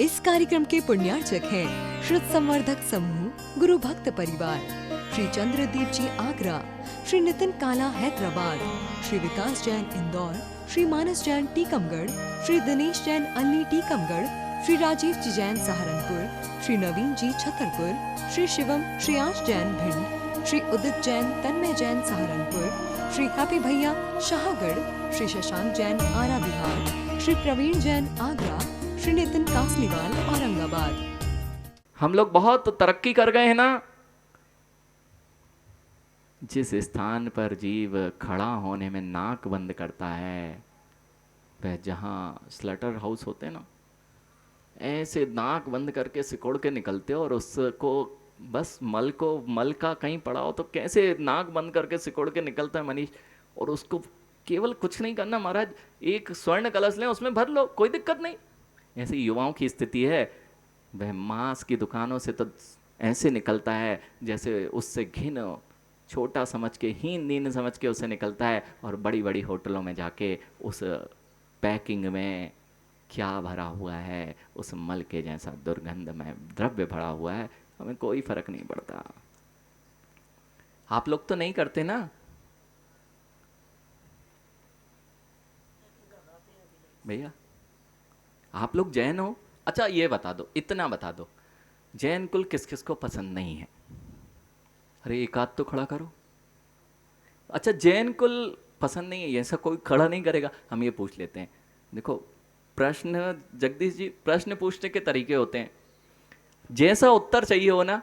इस कार्यक्रम के पुण्यार्चक हैं श्रुत संवर्धक समूह गुरु भक्त परिवार, श्री चंद्रदीप जी आगरा, श्री नितिन काला हैदराबाद, श्री विकास जैन इंदौर, श्री मानस जैन टीकमगढ़, श्री दिनेश जैन अल्ली टीकमगढ़, श्री राजीव जी जैन सहारनपुर, श्री नवीन जी छतरपुर, श्री शिवम श्रेयांश जैन भिंड, श्री उदित जैन तन्मय जैन सहारनपुर, श्री हैप्पी भैया शाहगढ़, श्री शशांक जैन आरा बिहार, श्री प्रवीण जैन आगरा, श्री नितिन कासलीवाल औरंगाबाद। हम लोग बहुत तरक्की कर गए हैं ना। जिस स्थान पर जीव खड़ा होने में नाक बंद करता है, वह जहाँ स्लटर हाउस होते हैं ना, ऐसे नाक बंद करके सिकोड़ के निकलते हो और उसको बस मल का कहीं पड़ा हो तो कैसे नाक बंद करके सिकोड़ के निकलता है मनीष। और उसको केवल कुछ नहीं करना महाराज, एक स्वर्ण कलश लें उसमें भर लो, कोई दिक्कत नहीं। ऐसी युवाओं की स्थिति है। वह मांस की दुकानों से तो ऐसे निकलता है जैसे उससे घिन छोटा समझ के, हीन नीन समझ के उसे निकलता है, और बड़ी बड़ी होटलों में जाके उस पैकिंग में क्या भरा हुआ है, उस मल के जैसा दुर्गंध में द्रव्य भरा हुआ है, हमें कोई फर्क नहीं पड़ता। आप लोग तो नहीं करते ना भैया? आप लोग जैन हो? अच्छा ये बता दो, इतना बता दो, जैन कुल किस किस को पसंद नहीं है? अरे एक आध तो खड़ा करो। अच्छा जैन कुल पसंद नहीं है, ऐसा कोई खड़ा नहीं करेगा। हम ये पूछ लेते हैं, देखो प्रश्न, जगदीश जी, प्रश्न पूछने के तरीके होते हैं। जैसा उत्तर चाहिए हो ना,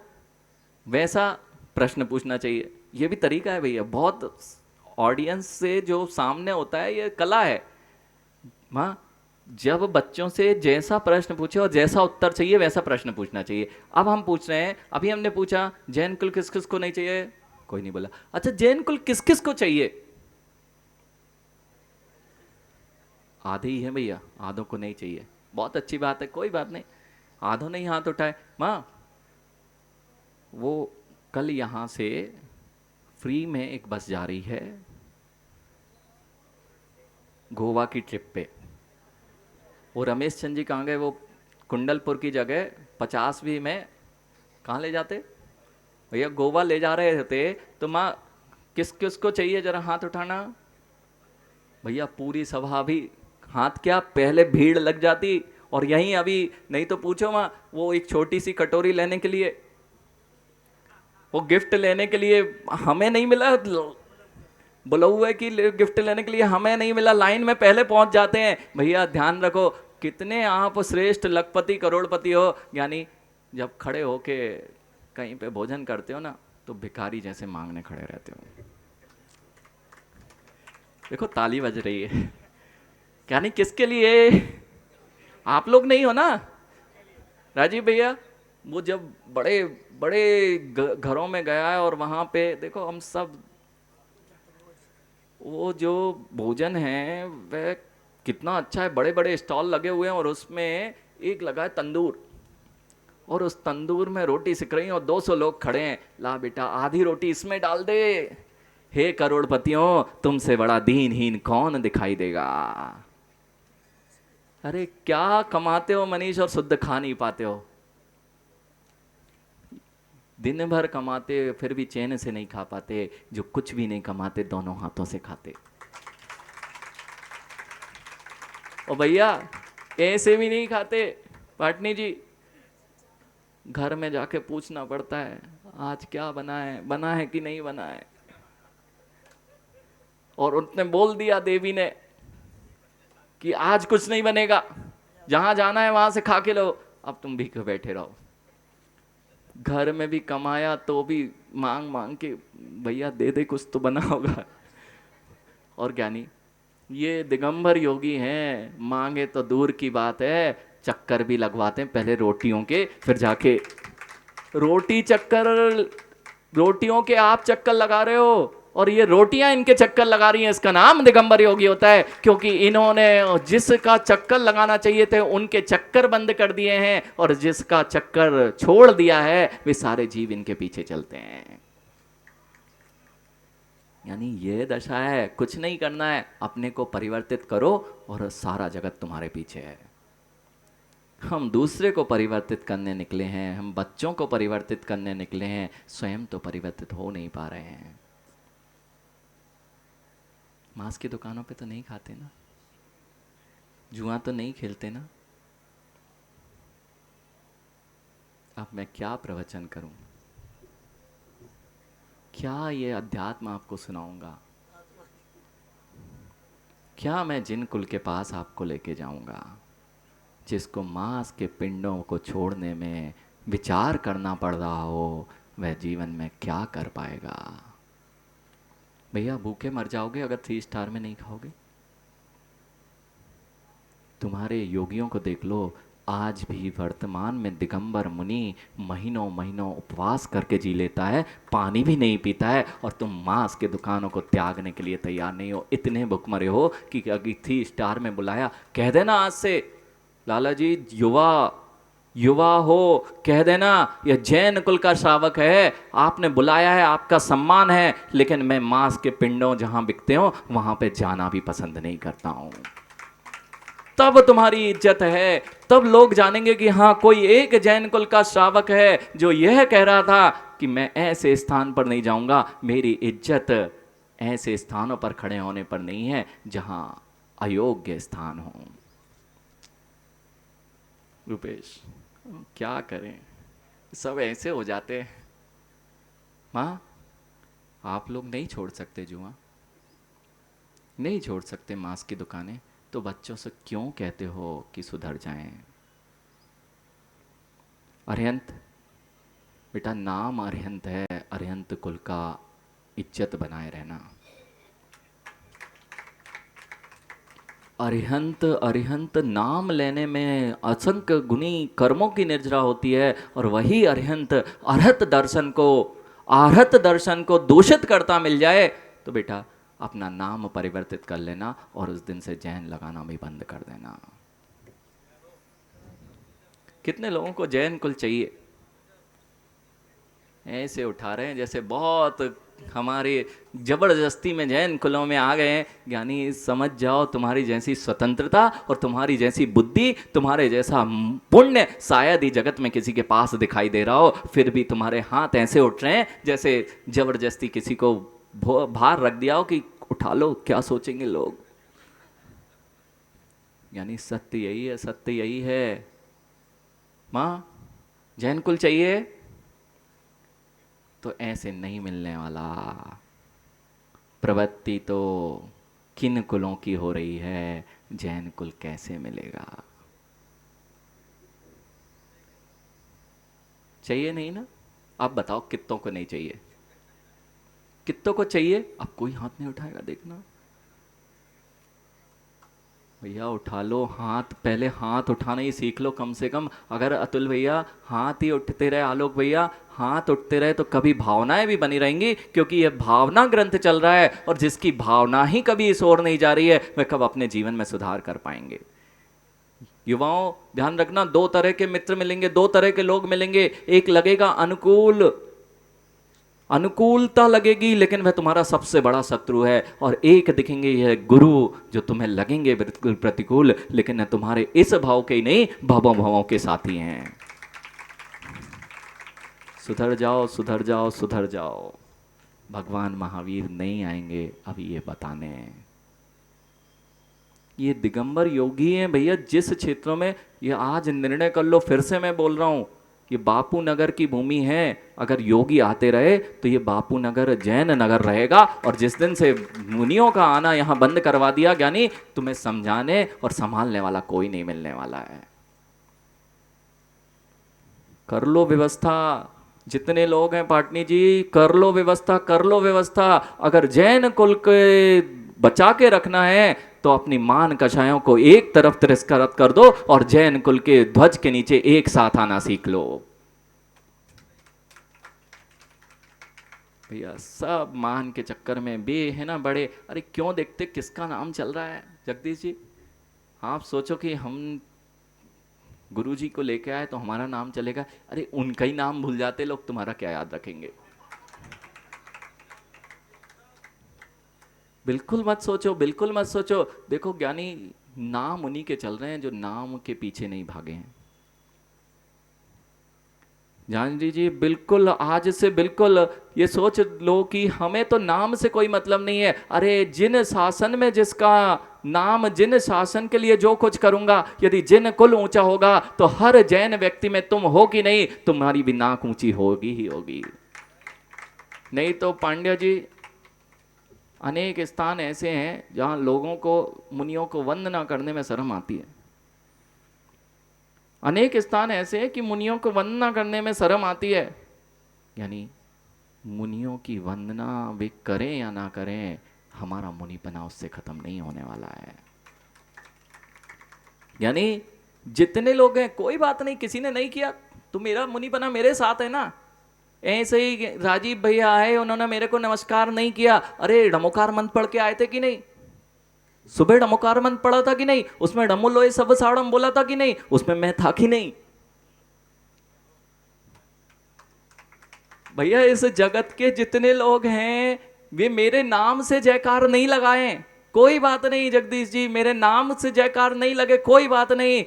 वैसा प्रश्न पूछना चाहिए। ये भी तरीका है भैया। बहुत ऑडियंस से जो सामने होता है, ये कला है। हाँ, जब बच्चों से जैसा प्रश्न पूछे और जैसा उत्तर चाहिए वैसा प्रश्न पूछना चाहिए। अब हम पूछ रहे हैं, अभी हमने पूछा जैन कुल किस किस को नहीं चाहिए, कोई नहीं बोला। अच्छा जैन कुल किस किस को चाहिए? आधे ही है भैया, आधों को नहीं चाहिए। बहुत अच्छी बात है, कोई बात नहीं, आधों नहीं हाथ उठाए। माँ वो कल यहाँ से फ्री में एक बस जा रही है गोवा की ट्रिप पे। वो रमेश चंद जी कहाँ गए? वो कुंडलपुर की जगह 50वीं में कहाँ ले जाते भैया? गोवा ले जा रहे थे। तो माँ किस किस को चाहिए, जरा हाथ उठाना। भैया पूरी सभा भी हाथ, क्या पहले भीड़ लग जाती। और यहीं अभी नहीं तो पूछो माँ, वो एक छोटी सी कटोरी लेने के लिए, वो गिफ्ट लेने के लिए हमें नहीं मिला, बोला हुआ है कि गिफ्ट लेने के लिए हमें नहीं मिला, लाइन में पहले पहुंच जाते हैं। भैया ध्यान रखो, कितने आप श्रेष्ठ लखपति करोड़पति हो, यानी जब खड़े होके कहीं पे भोजन करते हो ना, तो भिखारी जैसे मांगने खड़े रहते हो। देखो ताली बज रही है, यानी किसके लिए? आप लोग नहीं हो ना राजीव भैया। वो जब बड़े बड़े घरों में गया है और वहां पे देखो हम सब, वो जो भोजन है वह कितना अच्छा है। बड़े बड़े स्टॉल लगे हुए हैं और उसमें एक लगा है तंदूर, और उस तंदूर में रोटी सिक रही है और 200 लोग खड़े हैं। ला बेटा आधी रोटी इसमें डाल दे, हे करोड़पतियों तुमसे बड़ा दीनहीन कौन दिखाई देगा। अरे क्या कमाते हो मनीष और शुद्ध खा नहीं पाते हो? दिन भर कमाते फिर भी चैन से नहीं खा पाते, जो कुछ भी नहीं कमाते दोनों हाथों से खाते। ओ भैया ऐसे भी नहीं खाते। पाटनी जी, घर में जाके पूछना पड़ता है आज क्या बना है कि नहीं बना है। और उसने बोल दिया देवी ने कि आज कुछ नहीं बनेगा, जहां जाना है वहां से खा के लो, अब तुम भीख बैठे रहो। घर में भी कमाया तो भी मांग मांग के, भैया दे दे कुछ तो बना होगा। और ज्ञानी ये दिगंबर योगी हैं, मांगे तो दूर की बात है, चक्कर भी लगवाते हैं पहले रोटियों के, फिर जाके रोटी चक्कर, रोटियों के आप चक्कर लगा रहे हो और ये रोटियां इनके चक्कर लगा रही हैं। इसका नाम दिगंबर योगी होता है, क्योंकि इन्होंने जिसका चक्कर लगाना चाहिए थे उनके चक्कर बंद कर दिए हैं, और जिसका चक्कर छोड़ दिया है वे सारे जीव इनके पीछे चलते हैं। यानी ये दशा है, कुछ नहीं करना है, अपने को परिवर्तित करो और सारा जगत तुम्हारे पीछे है। हम दूसरे को परिवर्तित करने निकले हैं, हम बच्चों को परिवर्तित करने निकले हैं, स्वयं तो परिवर्तित हो नहीं पा रहे हैं। मांस की दुकानों पे तो नहीं खाते ना, जुआ तो नहीं खेलते ना। अब मैं क्या प्रवचन करूं, क्या ये अध्यात्म आपको सुनाऊंगा, क्या मैं जिन कुल के पास आपको लेके जाऊंगा जिसको मांस के पिंडों को छोड़ने में विचार करना पड़ रहा हो, वह जीवन में क्या कर पाएगा। भैया भूखे मर जाओगे अगर 3 स्टार में नहीं खाओगे। तुम्हारे योगियों को देख लो, आज भी वर्तमान में दिगंबर मुनि महीनों महीनों उपवास करके जी लेता है, पानी भी नहीं पीता है, और तुम मांस के दुकानों को त्यागने के लिए तैयार नहीं हो। इतने भुखमरे हो कि अगर 3 स्टार में बुलाया कह देना आज से, लाला जी युवा युवा हो, कह देना यह जैन कुल का श्रावक है, आपने बुलाया है, आपका सम्मान है, लेकिन मैं मांस के पिंडों जहां बिकते हो वहां पे जाना भी पसंद नहीं करता हूं। तब तुम्हारी इज्जत है, तब लोग जानेंगे कि हाँ कोई एक जैन कुल का श्रावक है जो यह कह रहा था कि मैं ऐसे स्थान पर नहीं जाऊंगा। मेरी इज्जत ऐसे स्थानों पर खड़े होने पर नहीं है जहां अयोग्य स्थान हो। रुपेश क्या करें, सब ऐसे हो जाते हैं। हाँ, आप लोग नहीं छोड़ सकते जुआ, नहीं छोड़ सकते मांस की दुकानें, तो बच्चों से क्यों कहते हो कि सुधर जाएं। अरिहंत बेटा, नाम अरिहंत है, अरिहंत कुल का इज्जत बनाए रहना। अरिहंत अरिहंत नाम लेने में असंख्य गुनी कर्मों की निर्जरा होती है, और वही अरिहंत अरहत दर्शन को दूषित करता मिल जाए तो बेटा अपना नाम परिवर्तित कर लेना और उस दिन से जैन लगाना भी बंद कर देना। कितने लोगों को जैन कुल चाहिए, ऐसे उठा रहे हैं जैसे बहुत हमारे जबरदस्ती में जैन कुलों में आ गए हैं। यानी समझ जाओ, तुम्हारी जैसी स्वतंत्रता और तुम्हारी जैसी बुद्धि, तुम्हारे जैसा पुण्य शायद ही जगत में किसी के पास दिखाई दे रहा हो, फिर भी तुम्हारे हाथ ऐसे उठ रहे हैं जैसे जबरदस्ती किसी को भार रख दिया हो कि उठा लो, क्या सोचेंगे लोग। यानी सत्य यही है, सत्य यही है। माँ जैन कुल चाहिए तो ऐसे नहीं मिलने वाला। प्रवृत्ति तो किन कुलों की हो रही है, जैन कुल कैसे मिलेगा। चाहिए नहीं ना, आप बताओ कित्तों को नहीं चाहिए, कित्तों को चाहिए। अब कोई हाथ नहीं उठाएगा, देखना भैया उठा लो हाथ, पहले हाथ उठाना ही सीख लो कम से कम। अगर अतुल भैया हाथ ही उठते रहे, आलोक भैया हाथ उठते रहे, तो कभी भावनाएं भी बनी रहेंगी, क्योंकि यह भावना ग्रंथ चल रहा है, और जिसकी भावना ही कभी इस ओर नहीं जा रही है वह कब अपने जीवन में सुधार कर पाएंगे। युवाओं ध्यान रखना, 2 तरह के मित्र मिलेंगे, 2 तरह के लोग मिलेंगे। एक लगेगा अनुकूल, अनुकूलता लगेगी, लेकिन वह तुम्हारा सबसे बड़ा शत्रु है। और एक दिखेंगे यह गुरु जो तुम्हें लगेंगे बिल्कुल प्रतिकूल, लेकिन तुम्हारे इस भाव के ही नहीं, भावों भावों के साथी हैं। सुधर जाओ सुधर जाओ सुधर जाओ। भगवान महावीर नहीं आएंगे अभी ये बताने। ये दिगंबर योगी हैं भैया, जिस क्षेत्रों में ये आज निर्णय कर लो, फिर से मैं बोल रहा हूं, ये बापू नगर की भूमि है। अगर योगी आते रहे तो ये बापू नगर जैन नगर रहेगा, और जिस दिन से मुनियों का आना यहाँ बंद करवा दिया, ज्ञानी तुम्हें समझाने और संभालने वाला कोई नहीं मिलने वाला है। कर लो व्यवस्था, जितने लोग हैं पाटनी जी, कर लो व्यवस्था, कर लो व्यवस्था। अगर जैन कुल के बचा के रखना है तो अपनी मान कषायों को एक तरफ तिरस्कार कर दो और जैन कुल के ध्वज के नीचे एक साथ आना सीख लो। भैया सब मान के चक्कर में बे है ना बड़े, अरे क्यों देखते किसका नाम चल रहा है। जगदीश जी आप सोचो कि हम गुरु जी को लेके आए तो हमारा नाम चलेगा, अरे उनका ही नाम भूल जाते लोग, तुम्हारा क्या याद रखेंगे। बिल्कुल मत सोचो, बिल्कुल मत सोचो। देखो ज्ञानी नाम उन्हीं के चल रहे हैं जो नाम के पीछे नहीं भागे हैं। जानवी जी बिल्कुल, आज से बिल्कुल ये सोच लो कि हमें तो नाम से कोई मतलब नहीं है। अरे जिन शासन में जिसका नाम, जिन शासन के लिए जो कुछ करूंगा, यदि जिन कुल ऊंचा होगा तो हर जैन व्यक्ति में तुम हो कि नहीं, तुम्हारी भी नाक ऊंची होगी ही होगी। नहीं तो पांड्या जी, अनेक स्थान ऐसे हैं जहां लोगों को, मुनियों को वंदना करने में शर्म आती है। अनेक स्थान ऐसे हैं कि मुनियों को वंदना करने में शर्म आती है। यानी मुनियों की वंदना वे करें या ना करें, हमारा मुनिपना उससे खत्म नहीं होने वाला है। यानी जितने लोग हैं, कोई बात नहीं, किसी ने नहीं किया तो मेरा मुनिपना मेरे साथ है ना। ऐसे ही राजीव भैया आए, उन्होंने मेरे को नमस्कार नहीं किया, अरे डमोकार मंत्र पढ़ के आए थे कि नहीं? सुबह डमोकार मंत्र पढ़ा था कि नहीं? उसमें डमो लोए सब साड़म बोला था कि नहीं? उसमें मैं था कि नहीं? भैया इस जगत के जितने लोग हैं वे मेरे नाम से जयकार नहीं लगाए, कोई बात नहीं जगदीश जी, मेरे नाम से जयकार नहीं लगे, कोई बात नहीं।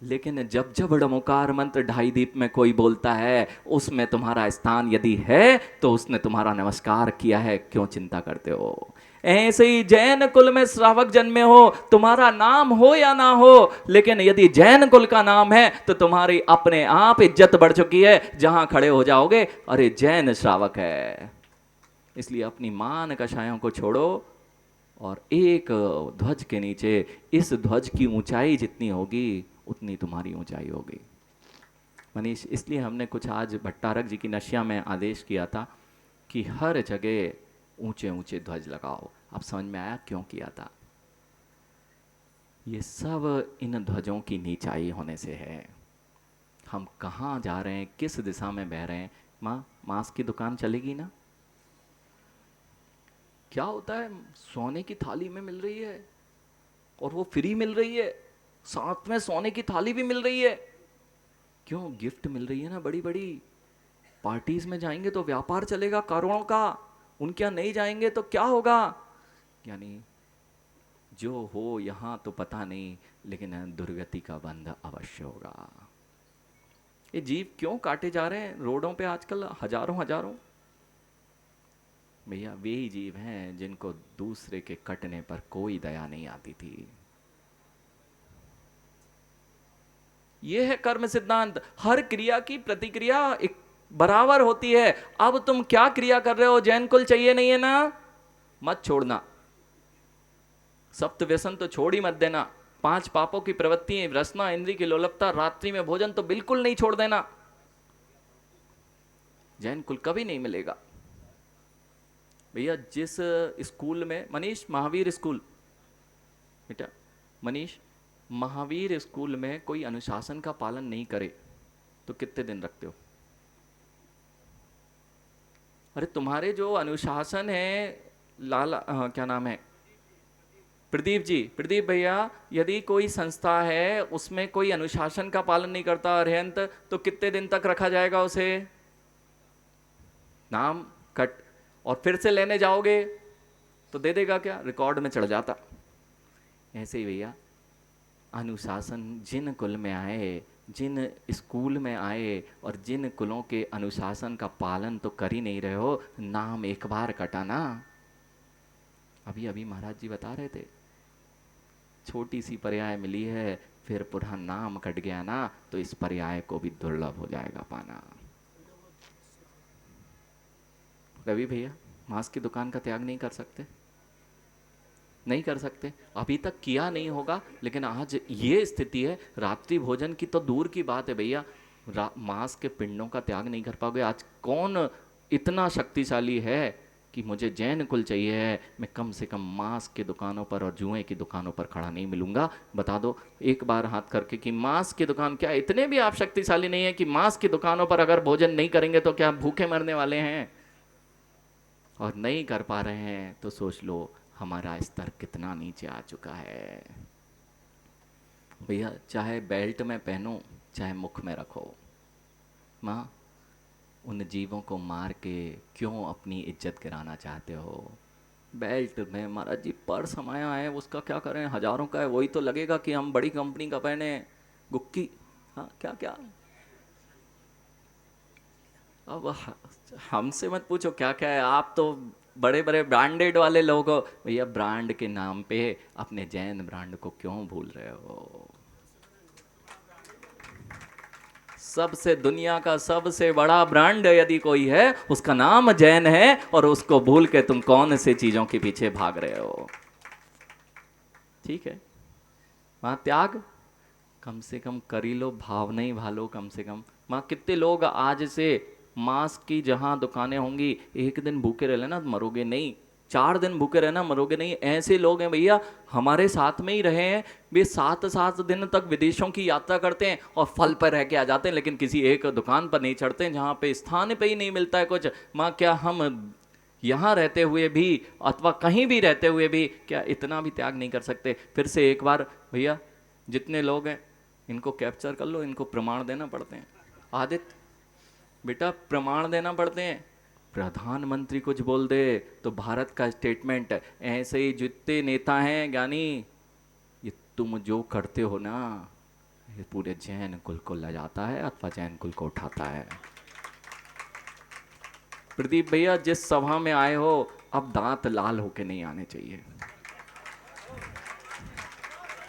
लेकिन जब जब डमोकार मंत्र ढाई दीप में कोई बोलता है, उसमें तुम्हारा स्थान यदि है तो उसने तुम्हारा नमस्कार किया है, क्यों चिंता करते हो? ऐसे ही जैन कुल में श्रावक जन्मे हो, तुम्हारा नाम हो या ना हो, लेकिन यदि जैन कुल का नाम है तो तुम्हारी अपने आप इज्जत बढ़ चुकी है। जहां खड़े हो जाओगे, अरे जैन श्रावक है। इसलिए अपनी मान कषायों को छोड़ो और एक ध्वज के नीचे, इस ध्वज की ऊंचाई जितनी होगी उतनी तुम्हारी ऊंचाई होगी। मनीष, इसलिए हमने कुछ आज भट्टारक जी की नशिया में आदेश किया था कि हर जगह ऊंचे ऊंचे ध्वज लगाओ। अब समझ में आया क्यों किया था? ये सब इन ध्वजों की नीचाई होने से है। हम कहाँ जा रहे हैं, किस दिशा में बह रहे हैं? माँ, मांस की दुकान चलेगी ना? क्या होता है, सोने की थाली में मिल रही है और वो फ्री मिल रही है, साथ में सोने की थाली भी मिल रही है। क्यों? गिफ्ट मिल रही है ना। बड़ी बड़ी पार्टीज में जाएंगे तो व्यापार चलेगा करोड़ों का, उनके यहाँ नहीं जाएंगे तो क्या होगा? यानी जो हो यहाँ तो पता नहीं, लेकिन दुर्गति का बंध अवश्य होगा। ये जीव क्यों काटे जा रहे हैं रोडों पे आजकल, हजारों हजारों? भैया वे ही जीव हैं जिनको दूसरे के कटने पर कोई दया नहीं आती थी। यह है कर्म सिद्धांत। हर क्रिया की प्रतिक्रिया एक बराबर होती है। अब तुम क्या क्रिया कर रहे हो? जैन कुल चाहिए नहीं है ना, मत छोड़ना। सप्त व्यसन तो छोड़ ही मत देना। 5 पापों की प्रवृत्ति, रसना, इंद्री की लोलपता, रात्रि में भोजन तो बिल्कुल नहीं छोड़ देना। जैन कुल कभी नहीं मिलेगा। भैया जिस स्कूल में, मनीष, महावीर स्कूल, बेटा मनीष, महावीर स्कूल में कोई अनुशासन का पालन नहीं करे तो कितने दिन रखते हो? अरे तुम्हारे जो अनुशासन है, लाला क्या नाम है, प्रदीप जी, प्रदीप भैया, यदि कोई संस्था है उसमें कोई अनुशासन का पालन नहीं करता अरहंत, तो कितने दिन तक रखा जाएगा उसे? नाम कट। और फिर से लेने जाओगे तो दे देगा क्या? रिकॉर्ड में चढ़ जाता। ऐसे ही भैया अनुशासन, जिन कुल में आए, जिन स्कूल में आए और जिन कुलों के अनुशासन का पालन तो कर ही नहीं रहे हो, नाम एक बार कटा ना। अभी अभी महाराज जी बता रहे थे, छोटी सी पर्याय मिली है, फिर पुनः नाम कट गया ना, तो इस पर्याय को भी दुर्लभ हो जाएगा पाना। रवि भैया, मांस की दुकान का त्याग नहीं कर सकते? नहीं कर सकते, अभी तक किया नहीं होगा, लेकिन आज ये स्थिति है। रात्रि भोजन की तो दूर की बात है भैया, मांस के पिंडों का त्याग नहीं कर पाओगे। आज कौन इतना शक्तिशाली है कि मुझे जैन कुल चाहिए है, मैं कम से कम मांस की दुकानों पर और जुए की दुकानों पर खड़ा नहीं मिलूंगा? बता दो एक बार हाथ करके कि मांस की दुकान। क्या इतने भी आप शक्तिशाली नहीं है कि मांस की दुकानों पर अगर भोजन नहीं करेंगे तो क्या भूखे मरने वाले हैं? और नहीं कर पा रहे हैं तो सोच लो हमारा स्तर कितना नीचे आ चुका है। भैया चाहे बेल्ट में पहनो, चाहे मुख में रखो, माँ उन जीवों को मार के क्यों अपनी इज्जत गिराना चाहते हो? बेल्ट में महाराज जी पर्स समाया है, उसका क्या करें? हजारों का है, वही तो लगेगा कि हम बड़ी कंपनी का पहने। गुक्की, हाँ क्या क्या, अब हमसे मत पूछो क्या क्या है, आप तो बड़े बड़े ब्रांडेड वाले लोग हो भैया, ब्रांड के नाम पे अपने जैन ब्रांड को क्यों भूल रहे हो? सबसे दुनिया का सबसे बड़ा ब्रांड यदि कोई है उसका नाम जैन है, और उसको भूल के तुम कौन से चीजों के पीछे भाग रहे हो? ठीक है, वहां त्याग कम से कम करी लो, भाव नहीं भालो कम से कम। वहां कितने लोग आज से मांस की जहां दुकानें होंगी, एक दिन भूखे रह लेना मरोगे नहीं, 4 दिन भूखे रहना मरोगे नहीं, ऐसे लोग हैं भैया, हमारे साथ में ही रहे हैं, वे 7-7 दिन तक विदेशों की यात्रा करते हैं और फल पर रह के आ जाते हैं, लेकिन किसी एक दुकान पर नहीं चढ़ते हैं जहाँ पे स्थान पे ही नहीं मिलता है कुछ। माँ क्या हम यहाँ रहते हुए भी अथवा कहीं भी रहते हुए भी क्या इतना भी त्याग नहीं कर सकते? फिर से एक बार भैया, जितने लोग हैं इनको कैप्चर कर लो, इनको प्रमाण देना पड़ते हैं। आदित्य बेटा, प्रमाण देना पड़ते हैं। प्रधानमंत्री कुछ बोल दे तो भारत का स्टेटमेंट, ऐसे ही जितने नेता हैं ज्ञानी, ये तुम जो करते हो ना, ये पूरे जैन कुल को ले जाता है अथवा जैन कुल को उठाता है। प्रदीप भैया, जिस सभा में आए हो अब दांत लाल होके नहीं आने चाहिए।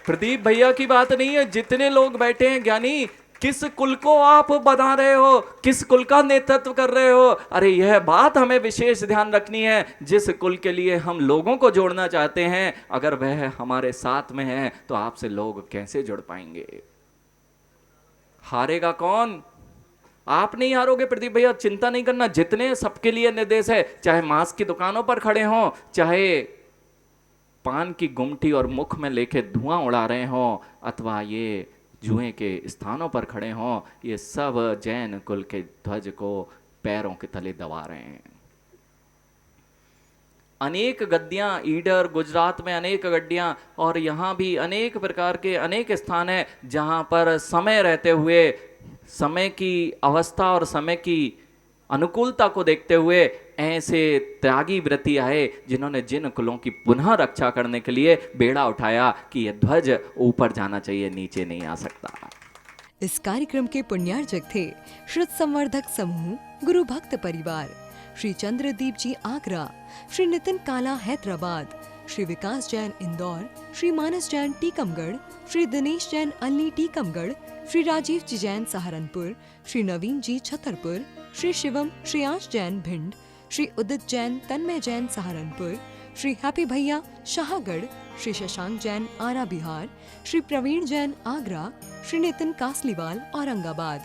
प्रदीप भैया की बात नहीं है, जितने लोग बैठे हैं ज्ञानी, किस कुल को आप बना रहे हो, किस कुल का नेतृत्व कर रहे हो? अरे यह बात हमें विशेष ध्यान रखनी है। जिस कुल के लिए हम लोगों को जोड़ना चाहते हैं, अगर वह हमारे साथ में है तो आपसे लोग कैसे जुड़ पाएंगे? हारेगा कौन? आप नहीं हारोगे प्रदीप भैया, चिंता नहीं करना। जितने सबके लिए निर्देश है, चाहे मांस की दुकानों पर खड़े हों, चाहे पान की गुमटी और मुख में लेके धुआं उड़ा रहे हों, अथवा ये जुए के स्थानों पर खड़े हों, ये सब जैन कुल के ध्वज को पैरों के तले दबा रहे हैं। अनेक गद्दियां, ईडर गुजरात में अनेक गड्डियां, और यहाँ भी अनेक प्रकार के अनेक स्थान है जहाँ पर समय रहते हुए, समय की अवस्था और समय की अनुकूलता को देखते हुए ऐसे त्यागी व्रती आए जिन्होंने जिन कुलों की पुनः रक्षा करने के लिए बेड़ा उठाया कि यह ध्वज ऊपर जाना चाहिए, नीचे नहीं आ सकता। इस कार्यक्रम के पुण्यार्जक थे श्रुत संवर्धक समूह गुरु भक्त परिवार, श्री चंद्रदीप जी आगरा, श्री नितिन काला हैदराबाद, श्री विकास जैन इंदौर, श्री मानस जैन टीकमगढ़, श्री दिनेश जैन अल्नी टीकमगढ़, श्री राजीव जी जैन सहारनपुर, श्री नवीन जी छतरपुर, श्री शिवम श्रेयांश जैन भिंड, श्री उदित जैन तन्मय जैन सहारनपुर, श्री हैप्पी भैया शाहगढ़, श्री शशांक जैन आरा बिहार, श्री प्रवीण जैन आगरा, श्री नितिन कासलीवाल औरंगाबाद।